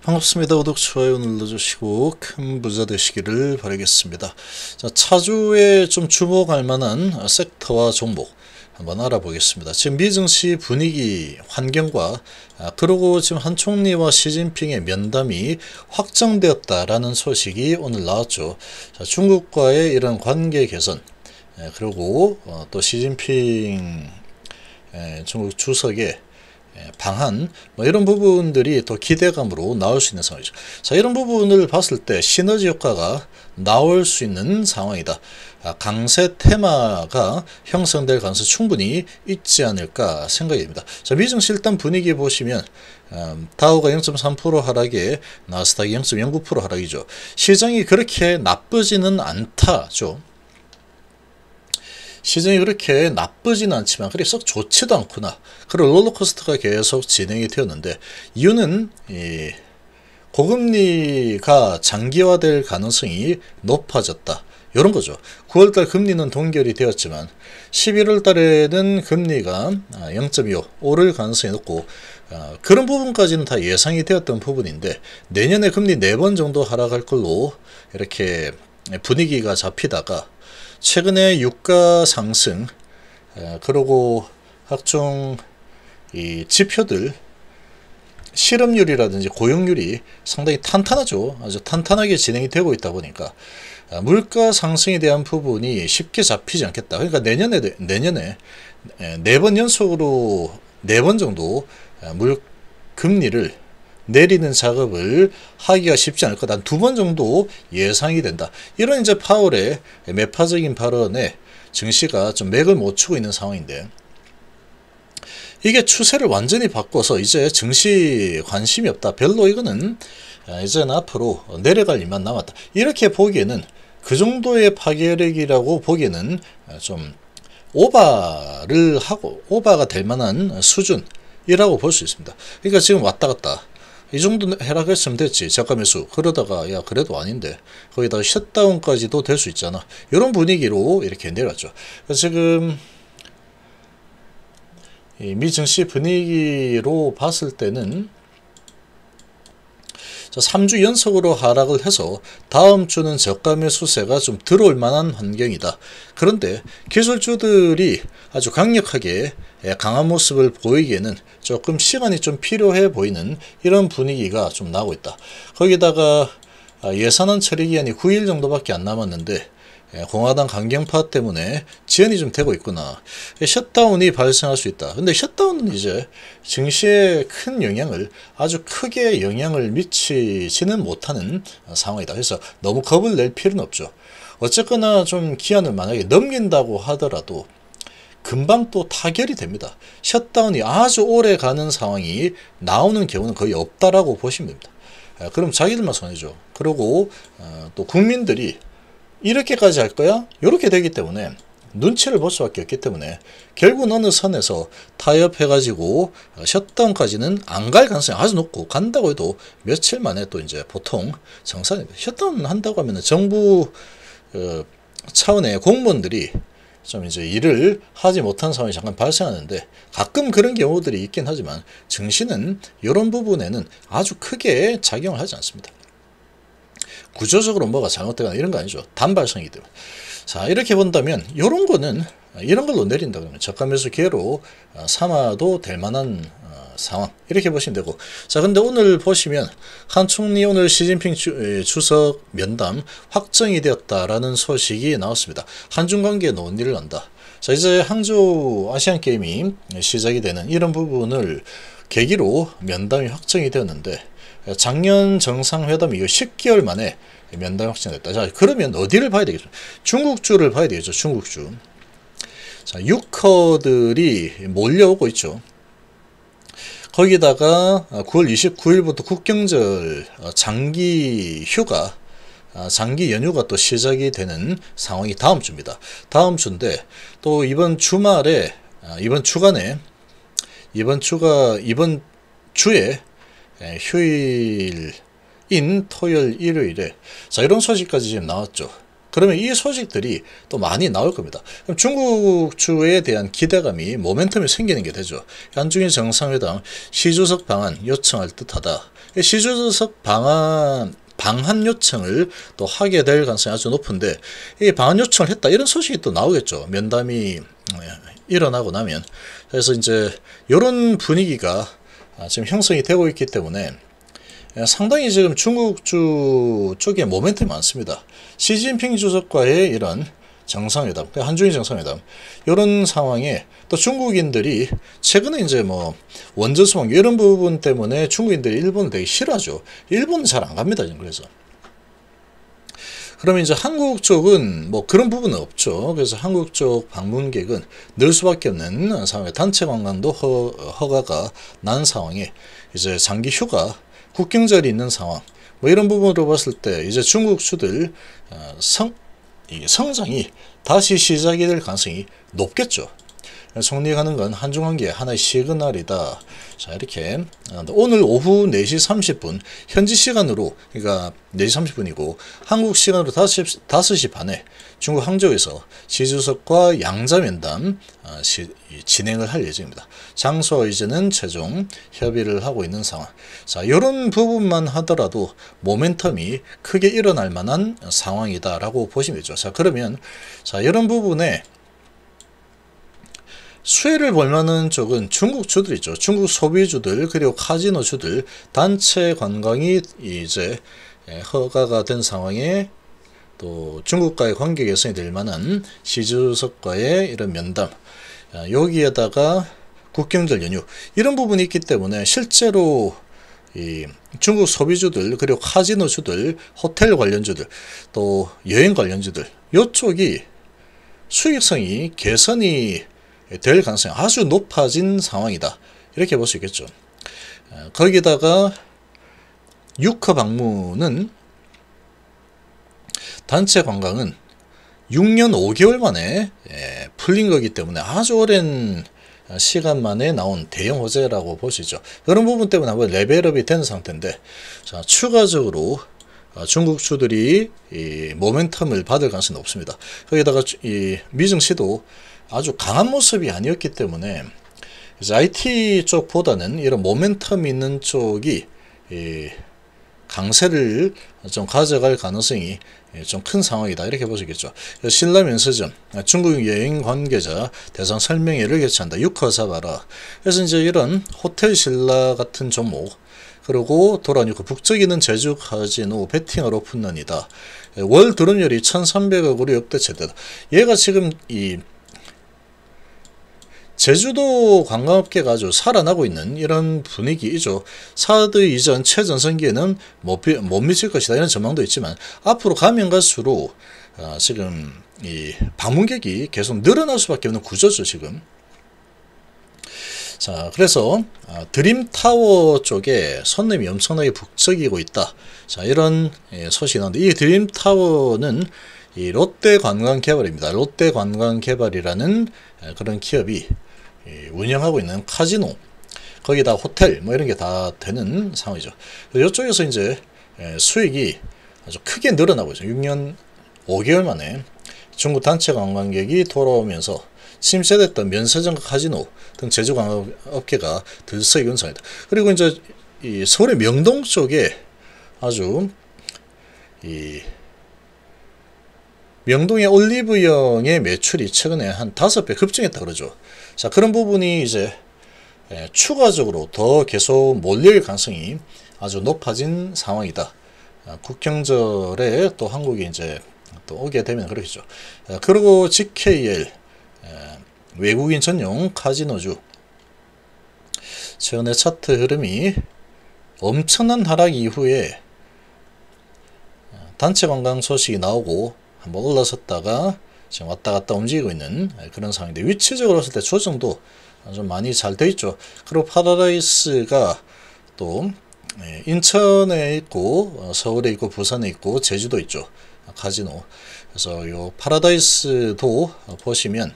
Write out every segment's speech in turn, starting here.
반갑습니다. 구독, 좋아요 눌러주시고 큰 부자 되시기를 바라겠습니다. 자, 차주에 좀 주목할 만한 섹터와 종목 한번 알아보겠습니다. 지금 미증시 분위기, 환경과 그리고 지금 한 총리와 시진핑의 면담이 확정되었다라는 소식이 오늘 나왔죠. 자, 중국과의 이런 관계 개선, 그리고 또 시진핑 중국 주석의 방한, 이런 부분들이 더 기대감으로 나올 수 있는 상황이죠. 자, 이런 부분을 봤을 때 시너지 효과가 나올 수 있는 상황이다. 강세 테마가 형성될 가능성이 충분히 있지 않을까 생각이 됩니다. 자, 미증시 일단 분위기 보시면 다우가 0.3% 하락에 나스닥이 0.09% 하락이죠. 시장이 그렇게 나쁘지는 않다죠. 시장이 그렇게 나쁘지는 않지만 그리 썩 좋지도 않구나. 그런 롤러코스터가 계속 진행이 되었는데, 이유는 고금리가 장기화될 가능성이 높아졌다, 이런 거죠. 9월달 금리는 동결이 되었지만 11월달에는 금리가 0.25 오를 가능성이 높고, 그런 부분까지는 다 예상이 되었던 부분인데, 내년에 금리 4번 정도 하락할 걸로 이렇게 분위기가 잡히다가 최근에 유가 상승, 그리고 각종 이 지표들, 실업률이라든지 고용률이 상당히 탄탄하죠. 아주 탄탄하게 진행이 되고 있다 보니까 물가 상승에 대한 부분이 쉽게 잡히지 않겠다. 그러니까 내년에 4번 연속으로 4번 정도 금리를 내리는 작업을 하기가 쉽지 않을 거다. 한 2번 정도 예상이 된다. 이런 이제 파월의 매파적인 발언에 증시가 좀 맥을 못 추고 있는 상황인데, 이게 추세를 완전히 바꿔서 이제 증시 관심이 없다, 별로 이거는 이제는 앞으로 내려갈 일만 남았다, 이렇게 보기에는, 그 정도의 파괴력이라고 보기에는 좀 오바가 될 만한 수준이라고 볼 수 있습니다. 그러니까 지금 왔다 갔다 이 정도 하락했으면 됐지, 저가 매수. 그러다가 야 그래도 아닌데 거기다가 셧다운까지도 될 수 있잖아, 이런 분위기로 이렇게 내려왔죠. 그래서 지금 이 미증시 분위기로 봤을 때는 3주 연속으로 하락을 해서 다음 주는 저가 매수세가 좀 들어올 만한 환경이다. 그런데 기술주들이 아주 강력하게 강한 모습을 보이기에는 조금 시간이 좀 필요해 보이는 이런 분위기가 좀 나오고 있다. 거기다가 예산안 처리 기한이 9일 정도밖에 안 남았는데 공화당 강경파 때문에 지연이 좀 되고 있구나. 셧다운이 발생할 수 있다. 근데 셧다운은 이제 증시에 큰 영향을, 아주 크게 영향을 미치지는 못하는 상황이다. 그래서 너무 겁을 낼 필요는 없죠. 어쨌거나 좀 기한을 만약에 넘긴다고 하더라도 금방 또 타결이 됩니다. 셧다운이 아주 오래 가는 상황이 나오는 경우는 거의 없다라고 보시면 됩니다. 그럼 자기들만 손해죠. 그리고 또 국민들이 이렇게까지 할 거야? 이렇게 되기 때문에 눈치를 볼 수밖에 없기 때문에 결국 어느 선에서 타협해가지고 셧다운까지는 안 갈 가능성이 아주 높고, 간다고 해도 며칠 만에 또 이제 보통 정산입니다. 셧다운 한다고 하면 정부 차원의 공무원들이 좀 이제 일을 하지 못한 상황이 잠깐 발생하는데, 가끔 그런 경우들이 있긴 하지만 증시는 이런 부분에는 아주 크게 작용을 하지 않습니다. 구조적으로 뭐가 잘못되거나 이런 거 아니죠. 단발성이기 때문에. 자, 이렇게 본다면 이런 거는 이런 걸로 내린다 그러면 저가 매수 기회로 삼아도 될 만한 상황, 이렇게 보시면 되고. 자, 근데 오늘 보시면 한 총리 오늘 시진핑 주석 면담 확정이 되었다라는 소식이 나왔습니다. 한중 관계에 논의를 한다. 자, 이제 항저우 아시안 게임이 시작이 되는 이런 부분을 계기로 면담이 확정이 되었는데, 작년 정상회담 이후 10개월 만에 면담이 확정됐다. 자, 그러면 어디를 봐야 되겠죠? 중국주를 봐야 되겠죠. 중국주. 자, 유커들이 몰려오고 있죠. 거기다가 9월 29일부터 국경절 장기 휴가, 장기 연휴가 또 시작이 되는 상황이 다음 주입니다. 다음 주인데, 또 이번 주말에, 이번 주에 휴일인 토요일, 일요일에, 자, 이런 소식까지 지금 나왔죠. 그러면 이 소식들이 또 많이 나올 겁니다. 그럼 중국주에 대한 기대감이 모멘텀이 생기는 게 되죠. 한중일 정상회담 시주석 방한 요청할 듯하다. 시주석 방한 요청을 또 하게 될 가능성이 아주 높은데, 이 방한 요청을 했다 이런 소식이 또 나오겠죠. 면담이 일어나고 나면. 그래서 이제 이런 분위기가 지금 형성이 되고 있기 때문에 상당히 지금 중국주 쪽에 모멘텀이 많습니다. 시진핑 주석과의 이런 정상회담, 한중일 정상회담, 이런 상황에 또 중국인들이 최근에 이제 뭐 원전수방 이런 부분 때문에 중국인들이 일본을 되게 싫어하죠. 일본은 잘 안 갑니다. 그래서. 그러면 이제 한국 쪽은 뭐 그런 부분은 없죠. 그래서 한국 쪽 방문객은 늘 수밖에 없는 상황에 단체 관광도 허가가 난 상황에 이제 장기 휴가, 국경절이 있는 상황, 뭐 이런 부분으로 봤을 때 이제 중국주들 성장이 다시 시작이 될 가능성이 높겠죠. 성립하는 건 한중관계의 하나의 시그널이다. 자, 이렇게 오늘 오후 4시 30분 현지 시간으로, 그러니까 4시 30분이고 한국 시간으로 5시 반에 중국 항저우에서 시 주석과 양자면담 진행을 할 예정입니다. 장소와 이제는 최종 협의를 하고 있는 상황. 자, 이런 부분만 하더라도 모멘텀이 크게 일어날 만한 상황이다라고 보시면 되죠. 자, 그러면 이런 부분에 수혜를 볼 만한 쪽은 중국주들이죠. 중국 소비주들, 그리고 카지노주들, 단체 관광이 이제 허가가 된 상황에 또 중국과의 관계 개선이 될 만한 시주석과의 이런 면담, 여기에다가 국경절 연휴, 이런 부분이 있기 때문에 실제로 이 중국 소비주들, 그리고 카지노주들, 호텔 관련주들, 또 여행 관련주들, 이쪽이 수익성이 개선이 될 가능성이 아주 높아진 상황이다. 이렇게 볼 수 있겠죠. 거기다가 6호 방문은 단체 관광은 6년 5개월 만에 풀린 거기 때문에 아주 오랜 시간 만에 나온 대형 호재라고 볼 수 있죠. 그런 부분 때문에 한번 레벨업이 된 상태인데, 자, 추가적으로 중국주들이 이 모멘텀을 받을 가능성이 높습니다. 거기다가 이 미증시도 아주 강한 모습이 아니었기 때문에 이제 IT 쪽보다는 이런 모멘텀 있는 쪽이 강세를 좀 가져갈 가능성이 좀 큰 상황이다. 이렇게 보시겠죠. 신라면세점 중국 여행 관계자 대상 설명회를 개최한다. 6화 잡아라. 그래서 이제 이런 호텔 신라 같은 종목, 그리고 돌아오니까 북적이는 제주 카지노 베팅을 오픈런이다. 월 드론율이 1,300억으로 역대 최대다. 얘가 지금 이 제주도 관광업계가 아주 살아나고 있는 이런 분위기이죠. 사드 이전 최전성기에는 못 미칠 것이다 이런 전망도 있지만, 앞으로 가면 갈수록 지금 이 방문객이 계속 늘어날 수밖에 없는 구조죠 지금. 자, 그래서 드림타워 쪽에 손님이 엄청나게 북적이고 있다. 자, 이런 소식이 나오는데, 이 드림타워는 이 롯데관광개발입니다. 롯데관광개발이라는 그런 기업이 운영하고 있는 카지노, 거기다 호텔 뭐 이런 게 다 되는 상황이죠. 이쪽에서 이제 수익이 아주 크게 늘어나고 있어요. 6년 5개월 만에 중국 단체 관광객이 돌아오면서 침체됐던 면세점과 카지노 등 제주 관광업계가 들썩이 온 상황이다. 그리고 이제 이 서울의 명동 쪽에 아주 이 명동의 올리브영의 매출이 최근에 한 5배 급증했다 그러죠. 자, 그런 부분이 이제 추가적으로 더 계속 몰릴 가능성이 아주 높아진 상황이다. 국경절에 또 한국이 이제 또 오게 되면 그렇겠죠. 그리고 GKL 외국인 전용 카지노주 최근에 차트 흐름이 엄청난 하락 이후에 단체 관광 소식이 나오고 한번 올라섰다가 지금 왔다 갔다 움직이고 있는 그런 상황인데, 위치적으로 봤을 때 조정도 좀 많이 잘 돼 있죠. 그리고 파라다이스가 또 인천에 있고 서울에 있고 부산에 있고 제주도 있죠. 카지노. 그래서 요 파라다이스도 보시면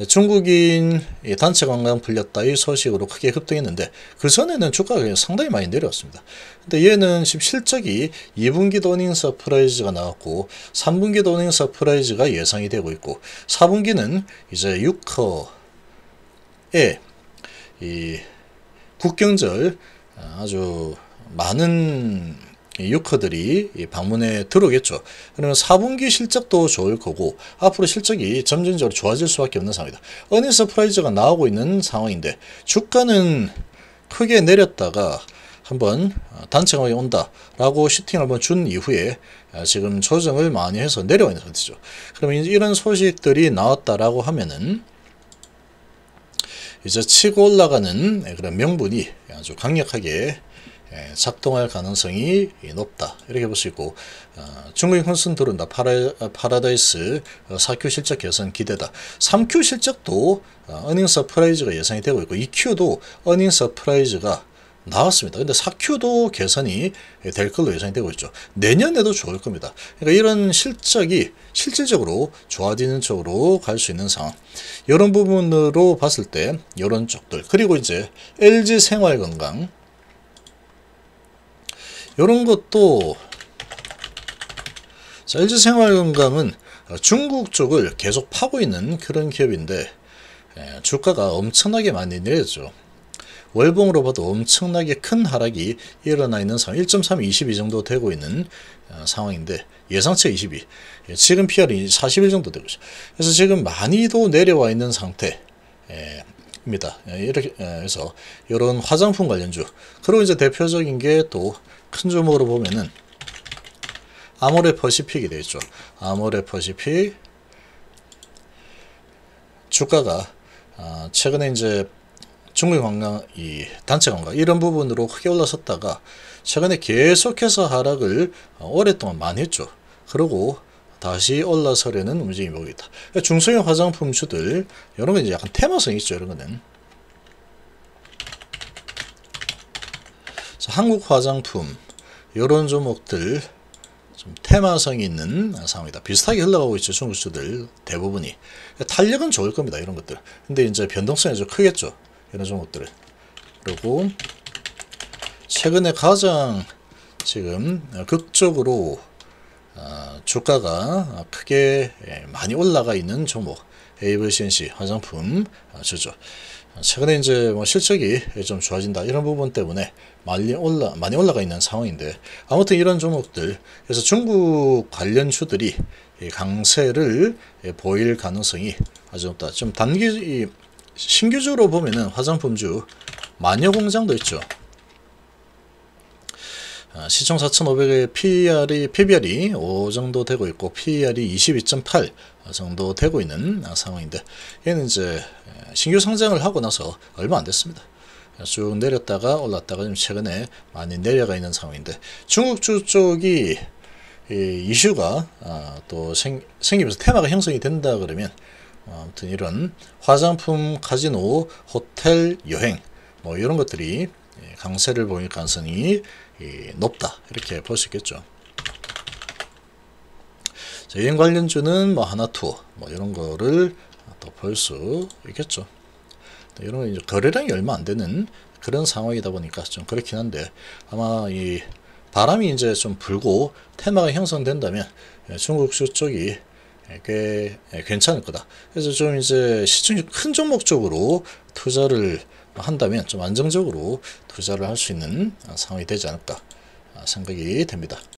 중국인 단체 관광 풀렸다 이 소식으로 크게 급등했는데 그 전에는 주가가 상당히 많이 내려왔습니다. 근데 얘는 지금 실적이 2분기도 어닝 서프라이즈가 나왔고 3분기도 어닝 서프라이즈가 예상이 되고 있고 4분기는 이제 6커에 이 국경절 아주 많은 유커들이 방문에 들어오겠죠. 그러면 4분기 실적도 좋을 거고 앞으로 실적이 점진적으로 좋아질 수밖에 없는 상황이다. 어닝 서프라이즈가 나오고 있는 상황인데 주가는 크게 내렸다가 한번 단체 강이 온다라고 슈팅을 한번 준 이후에 지금 조정을 많이 해서 내려와 있는 상태죠. 그러면 이런 소식들이 나왔다라고 하면은 이제 치고 올라가는 그런 명분이 아주 강력하게 작동할 가능성이 높다 이렇게 볼 수 있고 중국인 혼선 들어온다. 파라다이스 4Q 실적 개선 기대다. 3Q 실적도 어닝 서프라이즈가 예상이 되고 있고 2Q도 어닝 서프라이즈가 나왔습니다. 근데 4Q도 개선이 될 걸로 예상이 되고 있죠. 내년에도 좋을 겁니다. 그러니까 이런 실적이 실질적으로 좋아지는 쪽으로 갈 수 있는 상황. 이런 부분으로 봤을 때 이런 쪽들 그리고 이제 LG 생활건강 이런 것도 LG 생활건강은 중국 쪽을 계속 파고 있는 그런 기업인데 주가가 엄청나게 많이 내렸죠. 월봉으로 봐도 엄청나게 큰 하락이 일어나 있는 상황. 1.3, 22 정도 되고 있는 상황인데 예상치 22. 지금 PR이 41 정도 되고 있어요. 그래서 지금 많이도 내려와 있는 상태입니다. 이렇게 해서 이런 화장품 관련주. 그리고 이제 대표적인 게 또 큰 주목으로 보면은 아모레 퍼시픽이 되겠죠. 아모레 퍼시픽 주가가 최근에 이제 중국 관광, 이 단체 관광 이런 부분으로 크게 올라섰다가 최근에 계속해서 하락을 오랫동안 많이 했죠. 그리고 다시 올라서려는 움직임이 보이고 있다. 중소형 화장품주들 이런 건 이제 약간 테마성이 있죠. 이런 거는 한국 화장품 이런 종목들 좀 테마성이 있는 상황이다. 비슷하게 흘러가고 있죠. 중국주들 대부분이 탄력은 좋을 겁니다. 이런 것들. 근데 이제 변동성이 좀 크겠죠. 이런 종목들은. 그리고 최근에 가장 지금 극적으로 주가가 크게 많이 올라가 있는 종목 AVCNC 화장품 주죠. 최근에 이제 뭐 실적이 좀 좋아진다 이런 부분 때문에 많이 올라가 있는 상황인데 아무튼 이런 종목들 그래서 중국 관련주들이 강세를 보일 가능성이 아주 높다. 좀 단기 신규주로 보면은 화장품주 마녀공장도 있죠. 시총 4,500에 PBR이 5 정도 되고 있고 PER이 22.8 정도 되고 있는 상황인데 얘는 이제 신규 상장을 하고 나서 얼마 안 됐습니다. 쭉 내렸다가 올랐다가 좀 최근에 많이 내려가 있는 상황인데 중국주 쪽이 이슈가 또 생기면서 테마가 형성이 된다 그러면 아무튼 이런 화장품, 카지노, 호텔, 여행 뭐 이런 것들이 강세를 보일 가능성이 높다 이렇게 볼 수 있겠죠. 여행 관련주는 뭐 하나투어 뭐 이런 거를 또 볼 수 있겠죠. 이런 이제 거래량이 얼마 안 되는 그런 상황이다 보니까 좀 그렇긴 한데 아마 이 바람이 이제 좀 불고 테마가 형성된다면 중국주 쪽이 꽤 괜찮을 거다. 그래서 좀 이제 시중이 큰 종목 쪽으로 투자를 한다면 좀 안정적으로 투자를 할 수 있는 상황이 되지 않을까 생각이 됩니다.